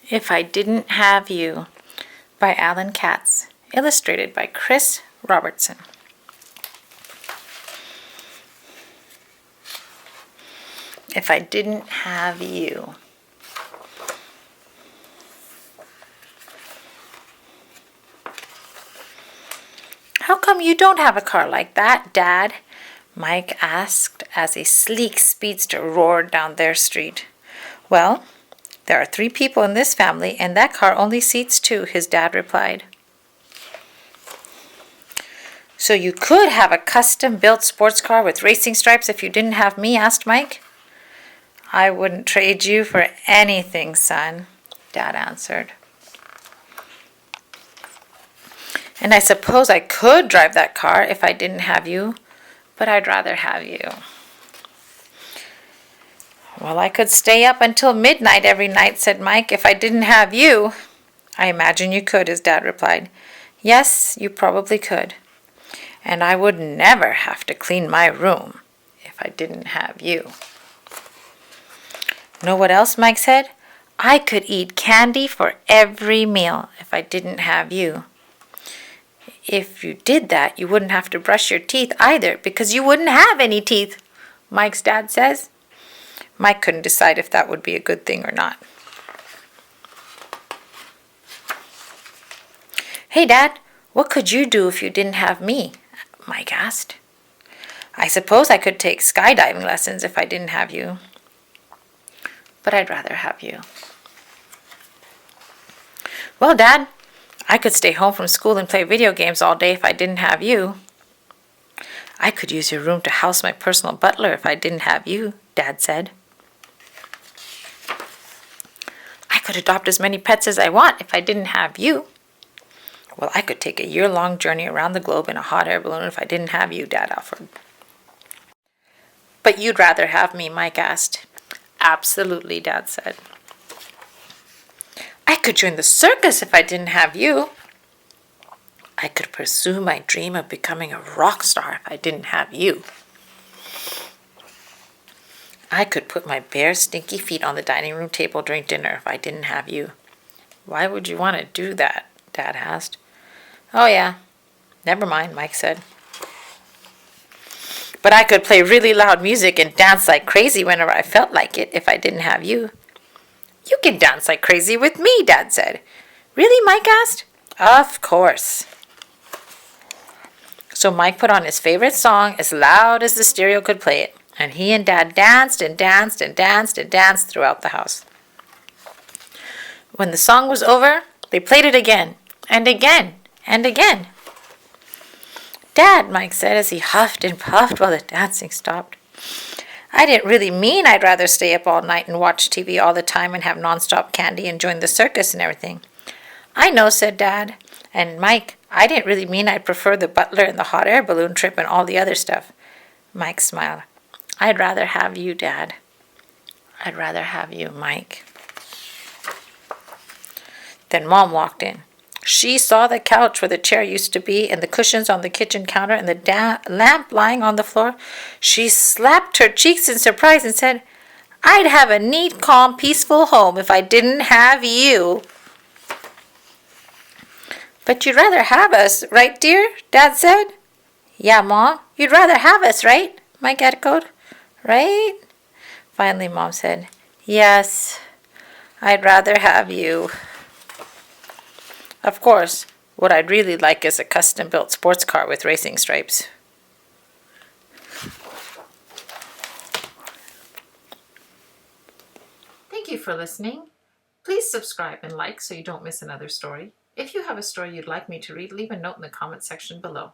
If I Didn't Have You by Katz, illustrated by Robertson. If I didn't have you. How come you don't have a car like that, Dad? Mike asked as a sleek speedster roared down their street. Well, there are 3 people in this family, and that car only seats 2, his dad replied. So you could have a custom-built sports car with racing stripes if you didn't have me, asked Mike. I wouldn't trade you for anything, son, Dad answered. And I suppose I could drive that car if I didn't have you, but I'd rather have you. Well, I could stay up until midnight every night, said Mike, if I didn't have you. I imagine you could, his dad replied. Yes, you probably could. And I would never have to clean my room if I didn't have you. Know what else, Mike said? I could eat candy for every meal if I didn't have you. If you did that, you wouldn't have to brush your teeth either because you wouldn't have any teeth, Mike's dad says. Mike couldn't decide if that would be a good thing or not. Hey, Dad, what could you do if you didn't have me? Mike asked. I suppose I could take skydiving lessons if I didn't have you. But I'd rather have you. Well, Dad, I could stay home from school and play video games all day if I didn't have you. I could use your room to house my personal butler if I didn't have you, Dad said. I could adopt as many pets as I want if I didn't have you. Well, I could take a year-long journey around the globe in a hot air balloon if I didn't have you, Dad offered. But you'd rather have me, Mike asked. Absolutely, Dad said. I could join the circus if I didn't have you. I could pursue my dream of becoming a rock star if I didn't have you. I could put my bare, stinky feet on the dining room table during dinner if I didn't have you. Why would you want to do that? Dad asked. Oh, yeah. Never mind, Mike said. But I could play really loud music and dance like crazy whenever I felt like it if I didn't have you. You can dance like crazy with me, Dad said. Really, Mike asked. Of course. So Mike put on his favorite song as loud as the stereo could play it, and he and Dad danced and danced and danced and danced throughout the house. When the song was over, they played it again and again and again. Dad, Mike said as he huffed and puffed while the dancing stopped. I didn't really mean I'd rather stay up all night and watch TV all the time and have nonstop candy and join the circus and everything. I know, said Dad. And Mike, I didn't really mean I'd prefer the butler and the hot air balloon trip and all the other stuff. Mike smiled. I'd rather have you, Dad. I'd rather have you, Mike. Then Mom walked in. She saw the couch where the chair used to be and the cushions on the kitchen counter and the lamp lying on the floor. She slapped her cheeks in surprise and said, I'd have a neat, calm, peaceful home if I didn't have you. But you'd rather have us, right, dear? Dad said. Yeah, Mom, you'd rather have us, right? Mike echoed. Right? Finally, Mom said, yes, I'd rather have you. Of course, what I'd really like is a custom-built sports car with racing stripes. Thank you for listening. Please subscribe and like so you don't miss another story. If you have a story you'd like me to read, leave a note in the comment section below.